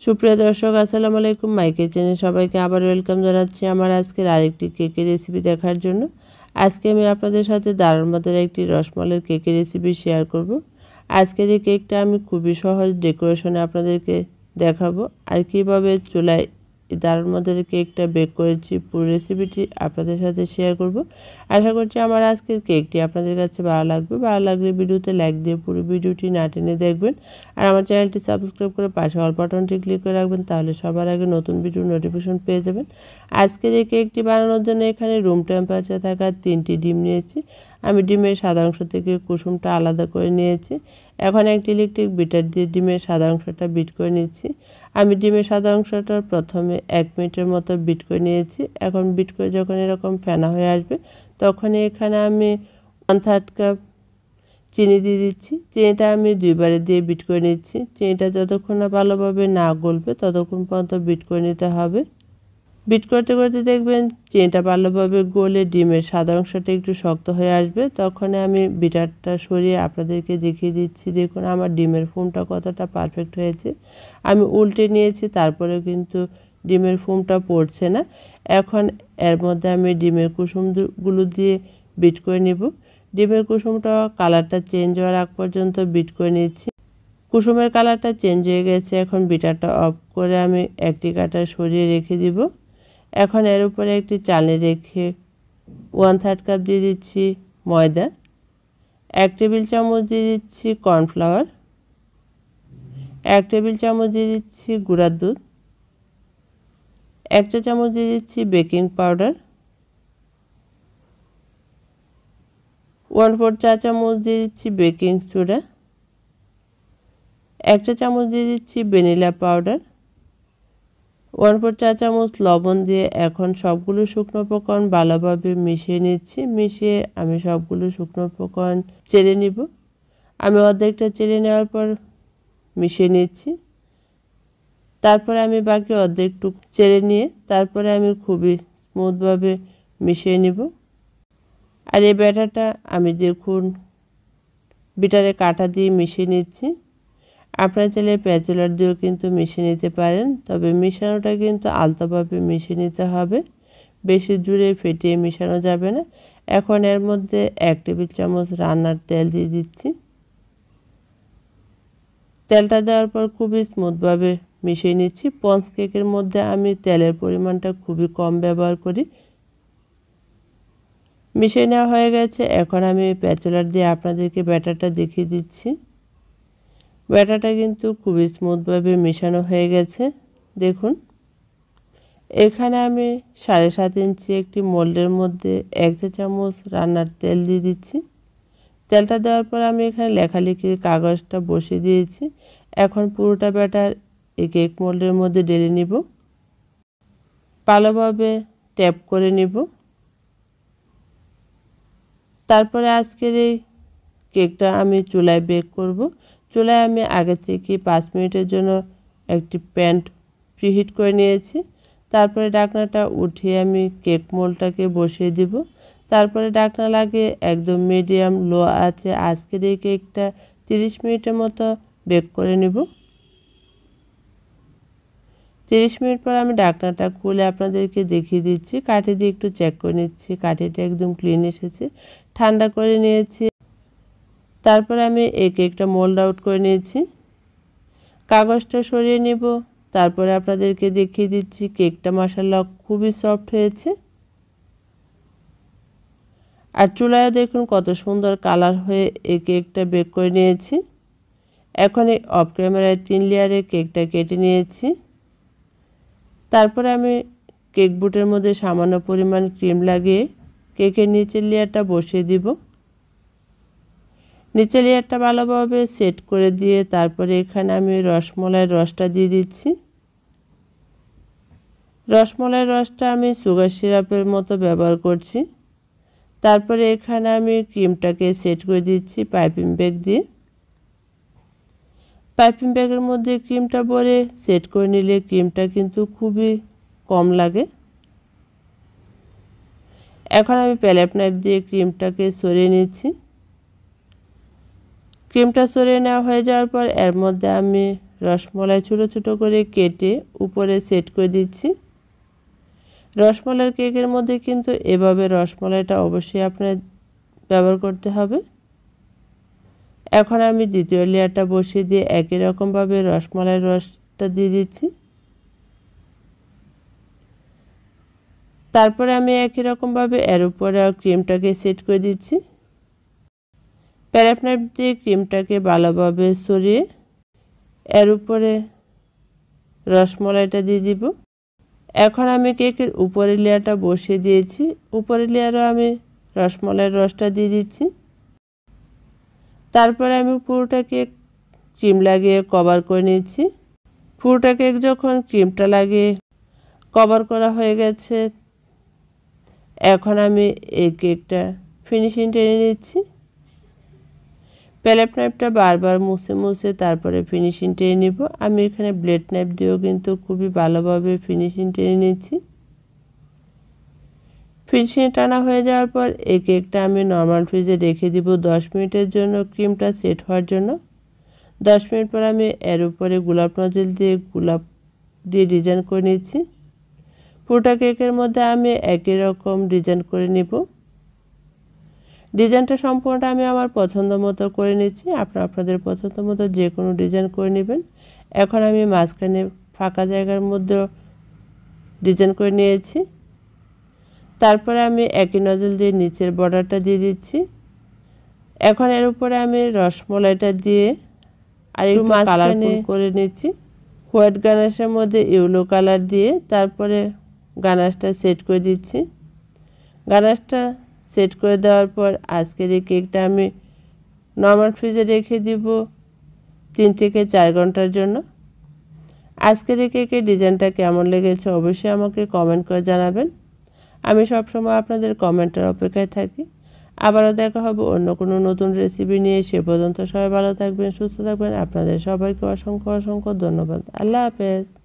সুপ্রিয় দর্শক আসসালামু আলাইকুম। মাই কিচেনে সবাইকে আবার ওয়েলকাম জানাচ্ছি আমার আজকের আরেকটি কেকের রেসিপি দেখার জন্য। আজকে আমি আপনাদের সাথে দারুণ মজার একটি রসমালাইয়ের কেকের রেসিপি শেয়ার করব। আজকের এই কেকটা আমি খুবই সহজ ডেকোরেশনে আপনাদেরকে দেখাবো আর কিভাবে চুলায় দারুণ মজার কেকটা বেক করেছি পুরো রেসিপিটি আপনাদের সাথে শেয়ার করব। আশা করছি আমার আজকের কেকটি আপনাদের কাছে ভালো লাগবে। ভালো লাগলে ভিডিওতে লাইক দিয়ে পুরো ভিডিওটি না টেনে দেখবেন আর আমার চ্যানেলটি সাবস্ক্রাইব করে পাশে অল বাটনটি ক্লিক করে রাখবেন, তাহলে সবার আগে নতুন ভিডিও নোটিফিকেশন পেয়ে যাবেন। আজকের এই কেকটি বানানোর জন্য এখানে রুম টেম্পারেচার থাকা 3টি ডিম নিয়েছি। আমি ডিমের সাদা অংশ থেকে কুসুমটা আলাদা করে নিয়েছি। এখন একটি ইলেকট্রিক বিটার দিয়ে ডিমের সাদা অংশটা বিট করে নিচ্ছি। আমি ডিমের সাদা অংশটা প্রথমে 1 মিনিটের মতো বিট করে নিয়েছি। এখন বিট করে যখন এরকম ফেনা হয়ে আসবে তখনই এখানে আমি 1/3 কাপ চিনি দিয়ে দিচ্ছি। চিনিটা আমি 2বারে দিয়ে বিট করে নিচ্ছি। চিনিটা যতক্ষণ না ভালোভাবে না গলবে ততক্ষণ পর্যন্ত বিট করে নিতে হবে। বিট করতে করতে দেখবেন চিনিটা ভালোভাবে গলে ডিমের সাদা অংশটা একটু শক্ত হয়ে আসবে, তখন আমি বিটারটা সরিয়ে আপনাদেরকে দেখিয়ে দিচ্ছি। দেখুন আমার ডিমের ফোমটা কতটা পারফেক্ট হয়েছে। আমি উল্টে নিয়েছি, তারপরে কিন্তু ডিমের ফোমটা পড়ছে না। এখন এর মধ্যে আমি ডিমের কুসুমগুলো দিয়ে বিট করে নেব। ডিমের কুসুমটা কালারটা চেঞ্জ হওয়ার আগ পর্যন্ত বিট করে নিচ্ছি। কুসুমের কালারটা চেঞ্জ হয়ে গেছে। এখন বিটারটা অফ করে আমি একটি কাঁটা সরিয়ে রেখে দিব। এখন এর উপরে একটি চালনি রেখে 1/3 কাপ দিয়ে দিচ্ছি ময়দা, 1 টেবিল চামচ দিয়ে দিচ্ছি কর্নফ্লাওয়ার, 1 টেবিল চামচ দিয়ে দিচ্ছি গুঁড়ার দুধ, 1 চা চামচ দিয়ে দিচ্ছি বেকিং পাউডার, 1/4 চা চামচ দিয়ে দিচ্ছি বেকিং সোডা, 1 চা চামচ দিয়ে দিচ্ছি ভ্যানিলা পাউডার, 1/4 চা চামচ লবণ দিয়ে এখন সবগুলো শুকনো উপকরণ ভালোভাবে মিশিয়ে নিচ্ছি। মিশিয়ে আমি সবগুলো শুকনো উপকরণ চেলে নিব। আমি অর্ধেকটা চেলে নেওয়ার পর মিশিয়ে নিচ্ছি। তারপরে আমি বাকি অর্ধেকটুকু চেলে নিয়ে তারপরে আমি খুবই স্মুথভাবে মিশিয়ে নিব। আর এই ব্যাটারটা আমি দেখুন বিটারে কাঁটা দিয়ে মিশিয়ে নিচ্ছি। আপনারা চাইলে প্যাচুলার দিয়েও কিন্তু মিশিয়ে নিতে পারেন, তবে মিশানোটা কিন্তু আলতোভাবে মিশিয়ে নিতে হবে, বেশি জুড়ে ফেটিয়ে মিশানো যাবে না। এখন এর মধ্যে 1 টেবিল চামচ রান্নার তেল দিয়ে দিচ্ছি। তেলটা দেওয়ার পর খুবই স্মুথভাবে মিশিয়ে নিচ্ছি। স্পঞ্জ কেকের মধ্যে আমি তেলের পরিমাণটা খুবই কম ব্যবহার করি। মিশিয়ে নেওয়া হয়ে গেছে। এখন আমি প্যাচুলার দিয়ে আপনাদেরকে ব্যাটারটা দেখিয়ে দিচ্ছি। ব্যাটারটা কিন্তু খুবই স্মুথভাবে মেশানো হয়ে গেছে। দেখুন এখানে আমি 7.5 ইঞ্চি একটি মোল্ডের মধ্যে 1 চা চামচ রান্নার তেল দিয়ে দিচ্ছি। তেলটা দেওয়ার পর আমি এখানে লেখালেখির কাগজটা বসিয়ে দিয়েছি। এখন পুরোটা ব্যাটার এই কেক মোল্ডের মধ্যে ঢেলে নিব, ভালোভাবে ট্যাপ করে নিব। তারপরে আজকের এই কেকটা আমি চুলায় বেক করব। চুলায় আমি আগে থেকে 5 মিনিটের জন্য একটি প্যান প্রিহিট করে নিয়েছি। তারপরে ঢাকনাটা উঠিয়ে আমি কেক মোল্ডটাকে বসিয়ে দিব। তারপরে ঢাকনা লাগিয়ে একদম মিডিয়াম লো আঁচে আজকের এই কেকটা 30 মিনিটের মতো বেক করে নেব। 30 মিনিট পর আমি ঢাকনাটা খুলে আপনাদেরকে দেখিয়ে দিচ্ছি। কাঠি দিয়ে একটু চেক করে নিচ্ছি, কাঠিটা একদম ক্লিন এসেছে। ঠান্ডা করে নিয়েছি। তারপরে আমি এই কেকটা মোল্ড আউট করে নিয়েছি। কাগজটা সরিয়ে নিব। তারপরে আপনাদেরকে দেখিয়ে দিচ্ছি কেকটা মাশাআল্লাহ খুবই সফট হয়েছে। আর চুলায় দেখুন কত সুন্দর কালার হয়ে এই কেকটা বেক করে নিয়েছি। এখন এই অফ ক্যামেরায় 3 লেয়ারে কেকটা কেটে নিয়েছি। তারপরে আমি কেক বুটের মধ্যে সামান্য পরিমাণ ক্রিম লাগিয়ে কেকের নিচের লেয়ারটা বসিয়ে দিব। নিচের লেয়ারটা ভালোভাবে সেট করে দিয়ে তারপরে এখানে আমি রসমলাইয়ের রসটা দিয়ে দিচ্ছি। রসমলাইয়ের রসটা আমি সুগার সিরাপের মতো ব্যবহার করছি। তারপরে এখানে আমি ক্রিমটাকে সেট করে দিচ্ছি পাইপিং ব্যাগ দিয়ে। পাইপিং ব্যাগের মধ্যে ক্রিমটা ভরে সেট করে নিলে ক্রিমটা কিন্তু খুবই কম লাগে। এখন আমি প্যালেট নাইফ দিয়ে ক্রিমটাকে সরিয়ে নিচ্ছি। ক্রিমটা সরিয়ে নেওয়া হয়ে যাওয়ার পর এর মধ্যে আমি রসমালাই ছোট ছোট করে কেটে উপরে সেট করে দিচ্ছি। রসমালাইয়ের কেকের মধ্যে কিন্তু এভাবে রসমালাইটা অবশ্যই আপনার ব্যবহার করতে হবে। এখন আমি দ্বিতীয় লেয়ারটা বসিয়ে দিয়ে একই রকমভাবে রসমালাইয়ের রসটা দিয়ে দিচ্ছি। তারপরে আমি একই রকমভাবে এর উপরে ক্রিমটাকে সেট করে দিচ্ছি। প্যারাফ নাইফ দিয়ে ক্রিমটাকে ভালোভাবে ছড়িয়ে এর উপরে রসমালাইটা দিয়ে দিব। এখন আমি কেকের উপরের লেয়ারটা বসিয়ে দিয়েছি। উপরের লেয়ারও আমি রসমালাইয়ের রসটা দিয়ে দিচ্ছি। তারপরে আমি পুরোটা কেক ক্রিম লাগিয়ে কভার করে নিচ্ছি। পুরোটা কেক যখন ক্রিমটা লাগিয়ে কভার করা হয়ে গেছে, এখন আমি এই কেকটা ফিনিশিং টেনে নিচ্ছি। প্যালেট নাইফটা বারবার মুছে মুছে তারপরে ফিনিশিং টেনে নিব। আমি এখানে ব্লেড নাইফ দিয়েও কিন্তু খুবই ভালোভাবে ফিনিশিং টেনে নিচ্ছি। ফিনিশিং টানা হয়ে যাওয়ার পর এই কেকটা আমি নর্মাল ফ্রিজে রেখে দিব 10 মিনিটের জন্য ক্রিমটা সেট হওয়ার জন্য। 10 মিনিট পর আমি এর উপরে গোলাপ নজল দিয়ে ডিজাইন করে নিচ্ছি। পুরোটা কেকের মধ্যে আমি একই রকম ডিজাইন করে নিব। ডিজাইনটা সম্পূর্ণটা আমি আমার পছন্দ মতো করে নিচ্ছি। আপনাদের পছন্দ মতো যে কোনো ডিজাইন করে নেবেন। এখন আমি মাঝখানে ফাঁকা জায়গার মধ্যে ডিজাইন করে নিয়েছি। তারপরে আমি একই নজল দিয়ে নিচের বর্ডারটা দিয়ে দিচ্ছি। এখন এর উপরে আমি রসমালাইটা দিয়ে আর একটু কালারফুল করে নিচ্ছি। হোয়াইট গানাশের মধ্যে ইয়েলো কালার দিয়ে তারপরে গানাশটা সেট করে দিচ্ছি। গানাশটা সেট করে দেওয়ার পর আজকের এই কেকটা আমি নর্মাল ফ্রিজে রেখে দিব 3 থেকে 4 ঘন্টার জন্য। আজকের এই কেকের ডিজাইনটা কেমন লেগেছে অবশ্যই আমাকে কমেন্ট করে জানাবেন। আমি সবসময় আপনাদের কমেন্টের অপেক্ষায় থাকি। আবারও দেখা হবে অন্য কোনো নতুন রেসিপি নিয়ে। সে পর্যন্ত সবাই ভালো থাকবেন, সুস্থ থাকবেন। আপনাদের সবাইকে অসংখ্য অসংখ্য ধন্যবাদ। আল্লাহ হাফেজ।